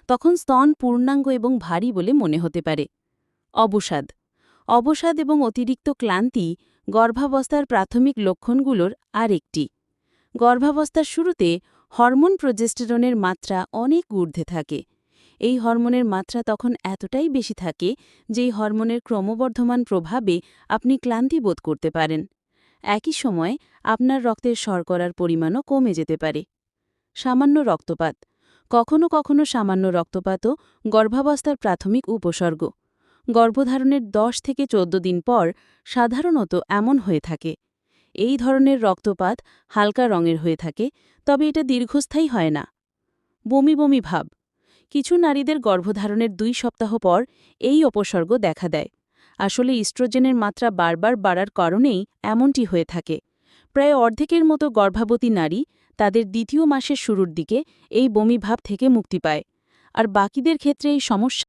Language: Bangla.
তখন স্তন পূর্ণাঙ্গ এবং ভারী বলে মনে হতে পারে। অবসাদ অবসাদ এবং অতিরিক্ত ক্লান্তি গর্ভাবস্থার প্রাথমিক লক্ষণগুলোর আরেকটি। গর্ভাবস্থার শুরুতে হরমোন প্রজেস্টেরনের মাত্রা অনেক ঊর্ধ্বে থাকে। এই হরমোনের মাত্রা তখন এতটাই বেশি থাকে যে এই হরমোনের ক্রমবর্ধমান প্রভাবে আপনি ক্লান্তি বোধ করতে পারেন। একই সময়ে আপনার রক্তের শর্করার পরিমাণও কমে যেতে পারে। সামান্য রক্তপাত কখনো কখনো সামান্য রক্তপাতও গর্ভাবস্থার প্রাথমিক উপসর্গ। গর্ভধারণের 10 থেকে 14 দিন পর সাধারণত এমন হয়ে থাকে। এই ধরনের রক্তপাত হালকা রঙের হয়ে থাকে, তবে এটা দীর্ঘস্থায়ী হয় না। বমি বমি ভাব কিছু নারীদের গর্ভধারণের 2 সপ্তাহ পর এই উপসর্গ দেখা দেয়। আসলে ইস্ট্রোজেনের মাত্রা বারবার বাড়ার কারণেই এমনটি হয়ে থাকে। প্রায় অর্ধেকের মতো গর্ভবতী নারী তাদের দ্বিতীয় মাসের শুরুর দিকে এই বমি ভাব থেকে মুক্তি পায়, আর বাকিদের ক্ষেত্রে এই সমস্যা